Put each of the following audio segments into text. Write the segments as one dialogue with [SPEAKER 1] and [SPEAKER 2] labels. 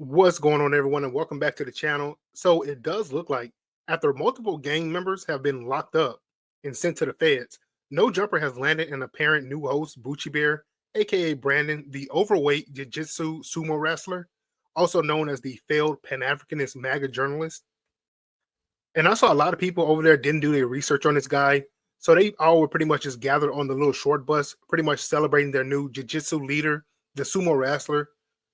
[SPEAKER 1] What's going on, everyone, and welcome back to the channel. So it does look like after multiple gang members have been locked up and sent to the feds, No Jumper has landed an apparent new host, Boochie Bear, aka Brandon, the overweight jiu-jitsu sumo wrestler, also known as the failed Pan-Africanist MAGA journalist. And I saw a lot of people over there didn't do their research on this guy. So they all were pretty much just gathered on the little short bus, pretty much celebrating their new jiu-jitsu leader, the sumo wrestler,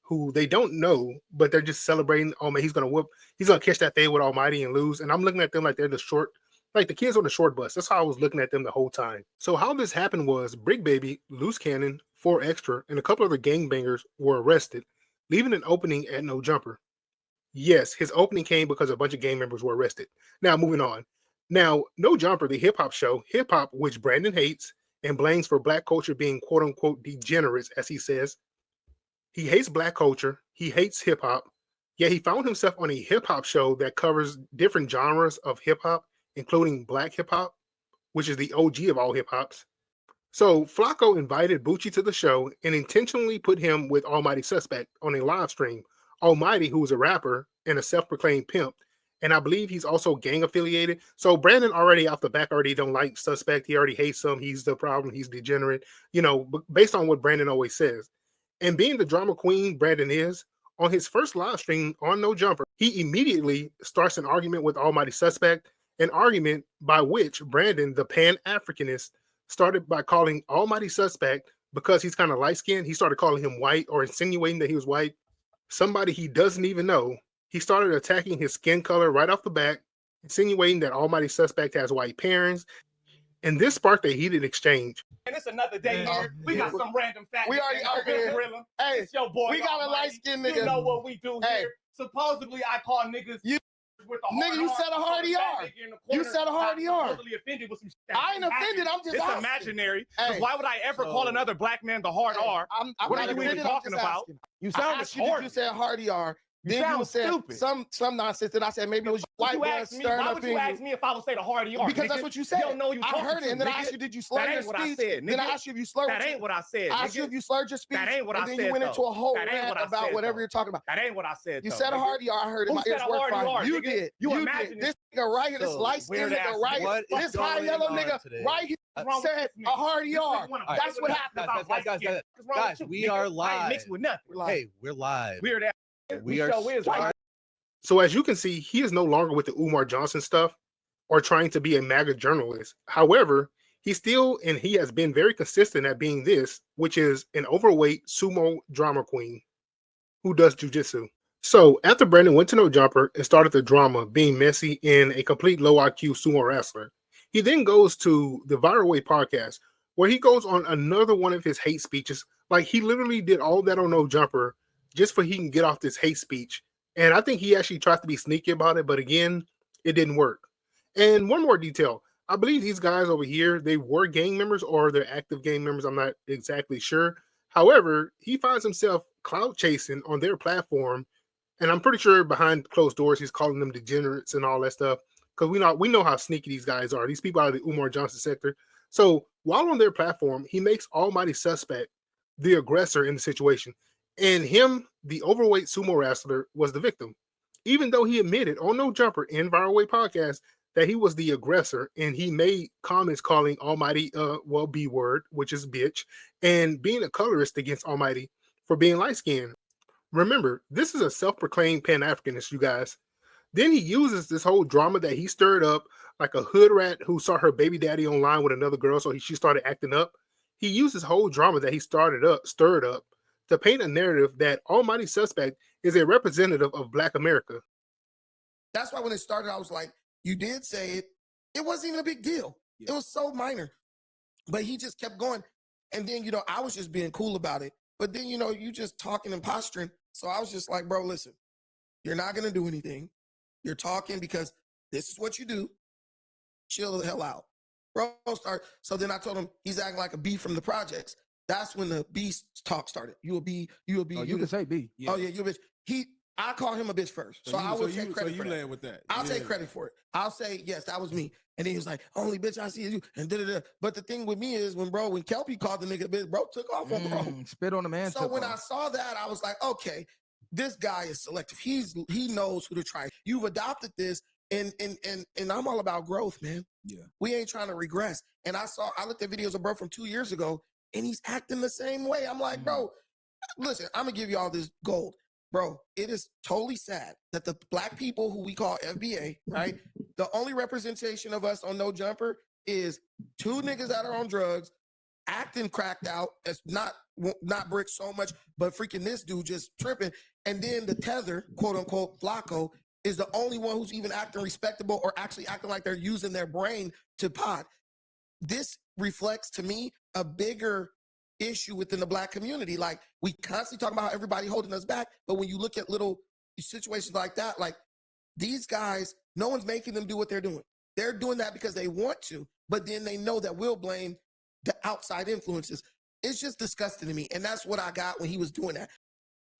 [SPEAKER 1] who they don't know, but they're just celebrating. Oh man, he's gonna catch that fade with Almighty and lose. And I'm looking at them like they're like the kids on the short bus. That's how I was looking at them the whole time. So how this happened was Big Baby, Loose Cannon, 4Extra, and a couple other gangbangers were arrested, leaving an opening at No Jumper. Yes, his opening came because a bunch of gang members were arrested. Now, moving on. Now, No Jumper, the hip hop show, hip hop, which Brandon hates and blames for black culture being quote unquote degenerates, as he says. He hates black culture. He hates hip hop. Yet he found himself on a hip hop show that covers different genres of hip hop, including black hip hop, which is the OG of all hip hops. So Flacco invited Bucci to the show and intentionally put him with Almighty Suspect on a live stream. Almighty, who is a rapper and a self-proclaimed pimp, and I believe he's also gang affiliated. So Brandon already off the back already don't like Suspect. He already hates him. He's the problem. He's degenerate. Based on what Brandon always says. And being the drama queen Brandon is, on his first live stream on No Jumper, he immediately starts an argument with Almighty Suspect, an argument by which Brandon, the Pan-Africanist, started by calling Almighty Suspect, because he's kind of light-skinned, he started calling him white or insinuating that he was white, somebody he doesn't even know. He started attacking his skin color right off the bat, insinuating that Almighty Suspect has white parents, and this sparked a heated exchange.
[SPEAKER 2] And it's another day here. We got some random facts.
[SPEAKER 3] We already out here.
[SPEAKER 2] Hey, it's your boy.
[SPEAKER 3] We got a light skinned nigga.
[SPEAKER 2] You know what we do here. Supposedly, I call niggas. With a
[SPEAKER 3] nigga, you said a hard ER. You said a hard ER.
[SPEAKER 2] Totally offended with some shit.
[SPEAKER 3] I ain't offended. I'm just asking.
[SPEAKER 2] It's imaginary. Hey, why would I ever call another black man the hard R? What are you even talking about?
[SPEAKER 3] You sound retarded. You said hard ER. Then you said stupid. Some nonsense that I said maybe it was white blood stirring up.
[SPEAKER 2] Why would you ask me if I would say the hard ER?
[SPEAKER 3] Because that's what you said.
[SPEAKER 2] You don't know you
[SPEAKER 3] I heard it, and then I asked you, did you slur your speech? Then I asked you if you slurred.
[SPEAKER 2] That ain't what I said.
[SPEAKER 3] I asked you if you slurred your speech.
[SPEAKER 2] That ain't what I said.
[SPEAKER 3] And then you went into a whole rant about whatever you're talking about.
[SPEAKER 2] That ain't what I said.
[SPEAKER 3] You said a hard ER. I heard it. My ears work fine. You did. You did. This nigga right here, this light skinned nigga right here, this high yellow nigga right here said a hard ER. That's what happened.
[SPEAKER 4] Guys, we are live.
[SPEAKER 2] Mixed with nothing.
[SPEAKER 4] Hey, we're live.
[SPEAKER 2] Weird ass.
[SPEAKER 4] We are live.
[SPEAKER 1] So as you can see, he is no longer with the Umar Johnson stuff or trying to be a MAGA journalist. However, he has been very consistent at being this, which is an overweight sumo drama queen who does jujitsu. So after Brandon went to No Jumper and started the drama, being messy and a complete low IQ sumo wrestler, he then goes to the Viral Way podcast, where he goes on another one of his hate speeches. Like, he literally did all that on No Jumper just for he can get off this hate speech. And I think he actually tried to be sneaky about it, but again, it didn't work. And one more detail. I believe these guys over here, they were gang members or they're active gang members. I'm not exactly sure. However, he finds himself clout chasing on their platform. And I'm pretty sure behind closed doors, he's calling them degenerates and all that stuff. Because we know how sneaky these guys are. These people out of the Umar Johnson sector. So while on their platform, he makes Almighty Suspect the aggressor in the situation. And him, the overweight sumo wrestler, was the victim, even though he admitted on No Jumper in Viral Way podcast that he was the aggressor, and he made comments calling Almighty, B word, which is bitch, and being a colorist against Almighty for being light skinned. Remember, this is a self-proclaimed Pan-Africanist, you guys. Then he uses this whole drama that he stirred up, like a hood rat who saw her baby daddy online with another girl, so she started acting up. He used this whole drama that he stirred up, to paint a narrative that Almighty Suspect is a representative of Black America.
[SPEAKER 3] That's why when it started, I was like, you did say it. It wasn't even a big deal. Yeah. It was so minor. But he just kept going. And then, I was just being cool about it. But then, you just talking and posturing. So I was just like, bro, listen, you're not going to do anything. You're talking because this is what you do. Chill the hell out. Bro, So then I told him he's acting like a B from the projects. That's when the B talk started. You a B.
[SPEAKER 5] Oh, you can say B.
[SPEAKER 3] Yeah. Oh yeah, you a bitch. I call him a bitch first, so I would take credit for that.
[SPEAKER 5] With that.
[SPEAKER 3] I'll take credit for it. I'll say yes, that was me. And then he was like, "Only bitch I see is you." And da-da-da. But the thing with me is when Kelpie called the nigga bitch, bro took off on bro.
[SPEAKER 5] Spit on the man.
[SPEAKER 3] So when I saw that, I was like, okay, this guy is selective. He knows who to try. You've adopted this, and I'm all about growth, man.
[SPEAKER 5] Yeah.
[SPEAKER 3] We ain't trying to regress. And I looked at videos of bro from 2 years ago, and he's acting the same way. I'm like, bro, listen, I'm gonna give you all this gold. Bro, it is totally sad that the black people who we call FBA, right? The only representation of us on No Jumper is 2 niggas that are on drugs, acting cracked out. It's not Brick so much, but freaking this dude just tripping. And then the tether, quote unquote, Flacco, is the only one who's even acting respectable or actually acting like they're using their brain to pod. This reflects to me a bigger issue within the black community. Like, we constantly talk about how everybody holding us back, but when you look at little situations like that, like these guys, no one's making them do what they're doing. They're doing that because they want to, but then they know that we'll blame the outside influences. It's just disgusting to me, and that's what I got when he was doing that.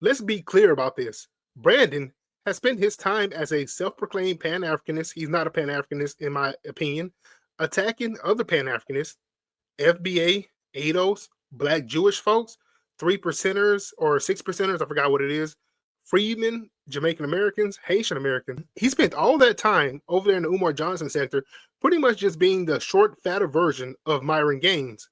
[SPEAKER 1] Let's be clear about this. Brandon has spent his time as a self-proclaimed Pan-Africanist. He's not a Pan-Africanist, in my opinion, attacking other Pan-Africanists, FBA, ADOS, Black Jewish folks, 3%ers or 6%ers, I forgot what it is, freedmen, Jamaican Americans, Haitian Americans. He spent all that time over there in the Umar Johnson sector, pretty much just being the short, fatter version of Myron Gaines.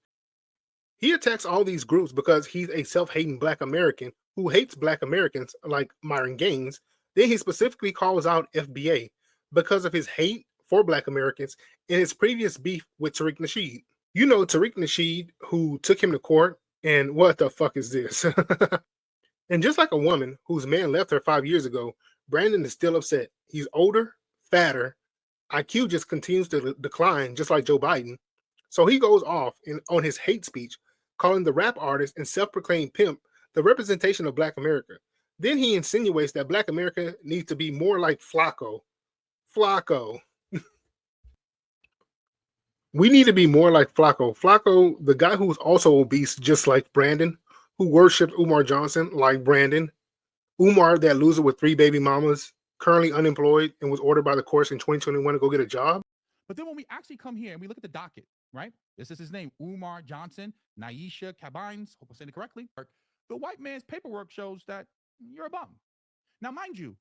[SPEAKER 1] He attacks all these groups because he's a self-hating Black American who hates Black Americans like Myron Gaines. Then he specifically calls out FBA because of his hate for Black Americans and his previous beef with Tariq Nasheed. You know Tariq Nasheed, who took him to court, and what the fuck is this? And just like a woman whose man left her 5 years ago, Brandon is still upset. He's older, fatter, IQ just continues to decline, just like Joe Biden. So he goes off on his hate speech, calling the rap artist and self-proclaimed pimp the representation of Black America. Then he insinuates that Black America needs to be more like Flacco. Flacco. We need to be more like Flacco. Flacco, the guy who's also obese, just like Brandon, who worshipped Umar Johnson like Brandon. Umar, that loser with 3 baby mamas, currently unemployed and was ordered by the courts in 2021 to go get a job.
[SPEAKER 2] But then when we actually come here and we look at the docket, right? This is his name, Umar Johnson, Naisha Cabines, hope I'm saying it correctly. The white man's paperwork shows that you're a bum. Now, mind you,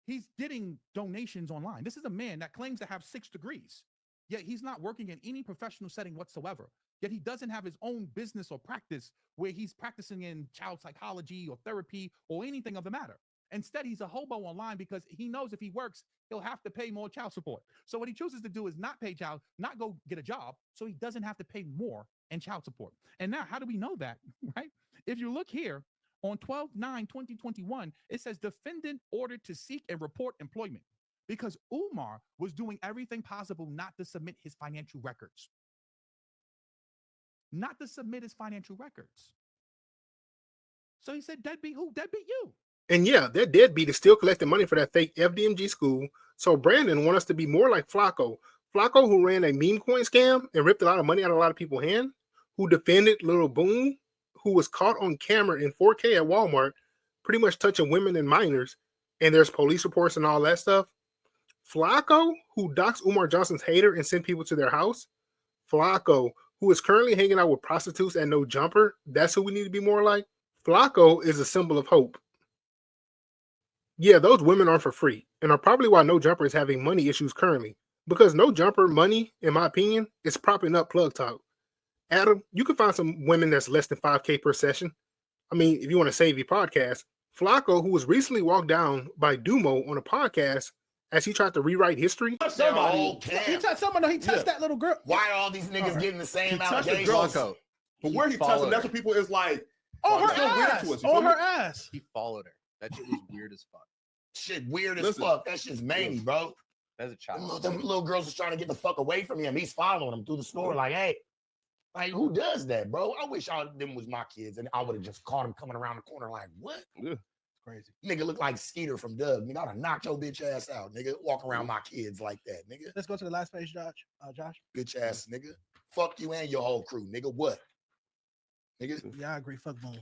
[SPEAKER 2] he's getting donations online. This is a man that claims to have 6 degrees. Yet he's not working in any professional setting whatsoever. Yet he doesn't have his own business or practice where he's practicing in child psychology or therapy or anything of the matter. Instead, he's a hobo online because he knows if he works, he'll have to pay more child support. So what he chooses to do is not pay child, not go get a job, so he doesn't have to pay more in child support. And now, how do we know that, right? If you look here on 12/9/2021, it says defendant ordered to seek and report employment, because Umar was doing everything possible not to submit his financial records. Not to submit his financial records. So he said, deadbeat who? Deadbeat you.
[SPEAKER 1] And yeah, that deadbeat is still collecting money for that fake FDMG school. So Brandon wants us to be more like Flacco. Flacco, who ran a meme coin scam and ripped a lot of money out of a lot of people's hands, who defended Little Boom, who was caught on camera in 4K at Walmart, pretty much touching women and minors, and there's police reports and all that stuff. Flacco, who doxed Umar Johnson's hater and sent people to their house. Flacco, who is currently hanging out with prostitutes at No Jumper. That's who we need to be more like. Flacco is a symbol of hope. Yeah, those women aren't for free and are probably why No Jumper is having money issues currently. Because No Jumper money, in my opinion, is propping up Plug Talk. Adam, you can find some women that's less than 5K per session. I mean, if you want to save your podcast. Flacco, who was recently walked down by Dumo on a podcast as he tried to rewrite history.
[SPEAKER 2] Somebody. He touched someone. He touched that little girl.
[SPEAKER 5] Why are all these niggas getting the same allegations?
[SPEAKER 4] Flacco.
[SPEAKER 6] But where he touched them, that's what people is like.
[SPEAKER 2] On her
[SPEAKER 6] so weird
[SPEAKER 2] ass.
[SPEAKER 6] to us, you
[SPEAKER 2] On
[SPEAKER 6] feel
[SPEAKER 2] her
[SPEAKER 6] me?
[SPEAKER 2] ass.
[SPEAKER 4] He followed her. That shit was weird as fuck.
[SPEAKER 5] Shit weird as
[SPEAKER 6] Listen.
[SPEAKER 5] fuck. That shit's many, bro.
[SPEAKER 4] That's a child.
[SPEAKER 5] Them little girls was trying to get the fuck away from him. He's following them through the store like, hey. Like, who does that, bro? I wish all of them was my kids and I would have just caught him coming around the corner like, what?
[SPEAKER 6] Yeah, crazy.
[SPEAKER 5] Nigga look like Skeeter from Doug. Nigga, I'd have knocked your bitch ass out, nigga. Walk around my kids like that, nigga.
[SPEAKER 7] Let's go to the last page, Josh.
[SPEAKER 5] Bitch ass, nigga. Fuck you and your whole crew, nigga. What? Nigga.
[SPEAKER 7] Yeah, I agree. Fuck Boom.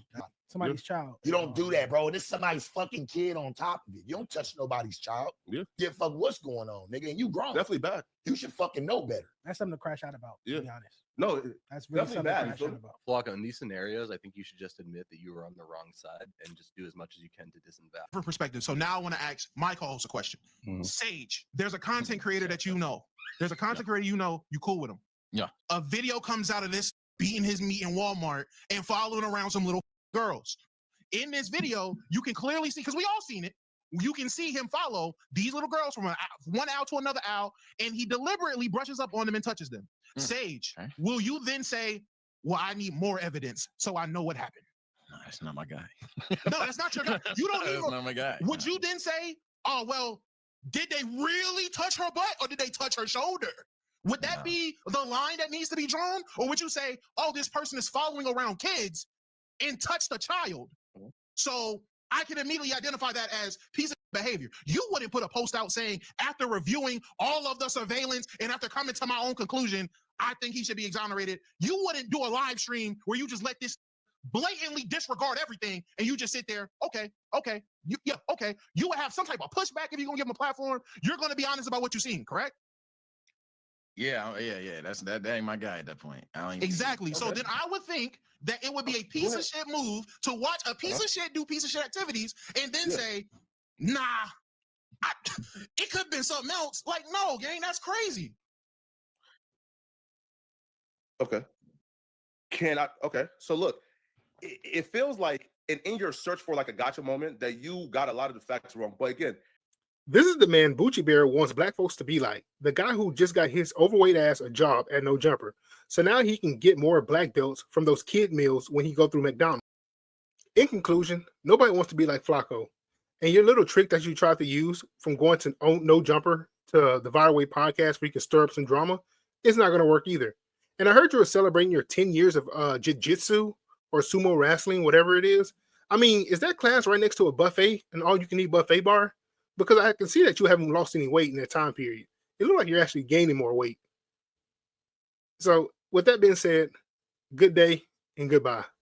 [SPEAKER 7] somebody's child.
[SPEAKER 5] You don't do that, bro. This is somebody's fucking kid on top of it. You don't touch nobody's child.
[SPEAKER 6] Yeah.
[SPEAKER 5] Give fuck what's going on, nigga. And you grown.
[SPEAKER 6] Definitely bad.
[SPEAKER 5] You should fucking know better.
[SPEAKER 7] That's something to crash out about, to be honest.
[SPEAKER 6] No,
[SPEAKER 7] That's really
[SPEAKER 6] definitely
[SPEAKER 7] something
[SPEAKER 6] bad,
[SPEAKER 7] to
[SPEAKER 6] you
[SPEAKER 7] crash
[SPEAKER 6] feel
[SPEAKER 7] out
[SPEAKER 6] me?
[SPEAKER 7] about.
[SPEAKER 4] Flocka, in these scenarios, I think you should just admit that you were on the wrong side and just do as much as you can to disinvest.
[SPEAKER 8] Perspective. So now I want to ask my co-host a question. Sage, there's a content creator that you know. There's a content creator you know, you cool with him.
[SPEAKER 9] Yeah.
[SPEAKER 8] A video comes out of this beating his meat in Walmart and following around some little girls. In this video, you can clearly see, because we all seen it, you can see him follow these little girls from one owl to another owl, and he deliberately brushes up on them and touches them. Sage, will you then say, well, I need more evidence so I know what happened?
[SPEAKER 9] No, that's not my guy.
[SPEAKER 8] No, that's not your guy. You don't
[SPEAKER 9] That's
[SPEAKER 8] even.
[SPEAKER 9] not my guy.
[SPEAKER 8] Would you then say, oh, well, did they really touch her butt or did they touch her shoulder? Would that be the line that needs to be drawn? Or would you say, oh, this person is following around kids and touched a child? So I can immediately identify that as piece of behavior. You wouldn't put a post out saying, after reviewing all of the surveillance and after coming to my own conclusion, I think he should be exonerated. You wouldn't do a live stream where you just let this blatantly disregard everything and you just sit there, okay. Okay. You would have some type of pushback if you're gonna give him a platform. You're gonna be honest about what you've seen, correct?
[SPEAKER 9] Yeah. That ain't my guy at that point. I don't even
[SPEAKER 8] Exactly. So then I would think that it would be a piece of shit move to watch a piece of shit do piece of shit activities and then say, nah, it could have been something else. Like, no, gang, that's crazy.
[SPEAKER 6] Okay. Okay. So look, it feels like in your search for like a gotcha moment that you got a lot of the facts wrong. But again,
[SPEAKER 1] this is the man Boochie Bear wants black folks to be like. The guy who just got his overweight ass a job at No Jumper. So now he can get more black belts from those kid meals when he go through McDonald's. In conclusion, nobody wants to be like Flocko. And your little trick that you tried to use from going to No Jumper to the Viral Way podcast where you can stir up some drama is not going to work either. And I heard you were celebrating your 10 years of jiu-jitsu or sumo wrestling, whatever it is. I mean, is that class right next to a buffet, an all-you-can-eat buffet bar? Because I can see that you haven't lost any weight in that time period. It looks like you're actually gaining more weight. So with that being said, good day and goodbye.